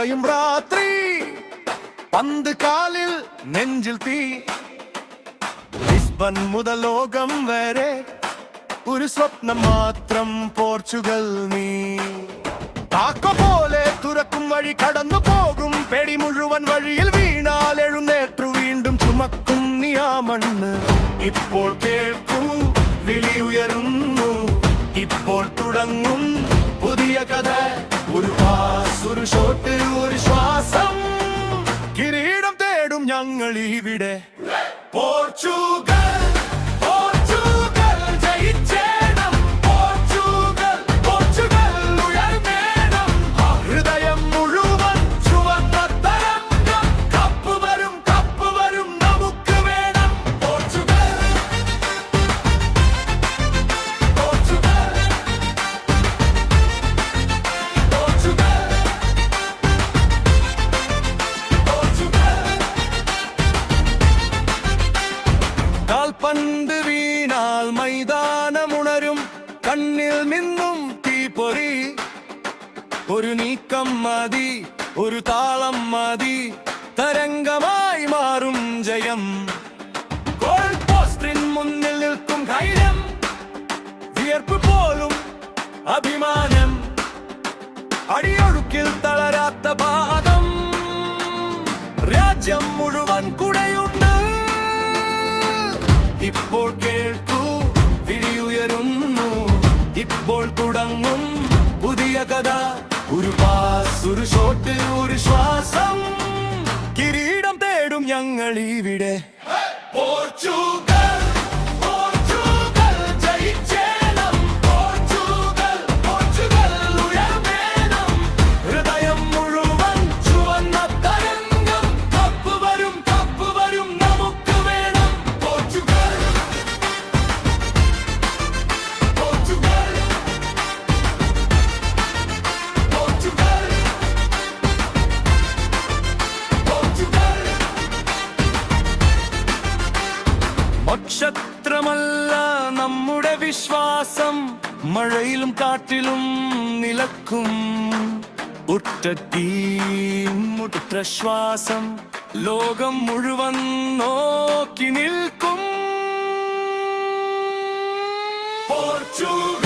നിറയും രാത്രി പന്ത് കാലിൽ നെഞ്ചിൽ തീ ലിസ്ബൺ മുതൽ ലോകം വരെ ഒരു സ്വപ്നം മാത്രം പോർച്ചുഗൽ നീ താക്കോ പോലെ തുറക്കും വഴി കടന്നു പോകും പേടി മുഴുവൻ വഴിയിൽ വീണാൽ എഴുന്നേറ്റു വീണ്ടും ചുമക്കും നീ ആ മണ്ണ് ഇപ്പോൾ കേൾക്കൂ വിളി ഉയരുന്നു ഇപ്പോൾ തുടങ്ങും പുതിയ കഥ ഒരു പാസ് ഒരു ഷോട്ട് ഒരു ശ്വാസം കിരീടം തേടും ഞങ്ങൾ ഇവിടെ പോർച്ചുഗൽ പന്ത് വീണാൽ മൈതാനമുണരും കണ്ണിൽ മിന്നും തീപ്പൊരി ഒരു നീക്കം മതി ഒരു താളം മതി തരംഗമായി മാറും ജയം ഗോൾ പോസ്റ്റിന് മുന്നിൽ നിൽക്കും ധൈര്യം വിയർപ്പ് പോലും അഭിമാനം അടിയൊഴുക്കിൽ തളരാത്ത പാദം രാജ്യം മുഴുവൻ കൂടെയുണ്ട് ഇപ്പോൾ കേൾക്കൂ വിളി ഉയരുന്നു ഇപ്പോൾ തുടങ്ങും പുതിയ കഥ ഒരു പാസ് ഒരു ഷോട്ട് ഒരു ശ്വാസം കിരീടം തേടും ഞങ്ങൾ ഇവിടെ പോർച്ചുഗൽ നക്ഷത്രമല്ല നമ്മുടെ വിശ്വാസം മഴയിലും കാറ്റിലും നിലക്കും ഉറ്റ ടീം ഉറ്റ ശ്വാസം ലോകം മുഴുവൻ നോക്കി നിൽക്കും പോർച്ചുഗൽ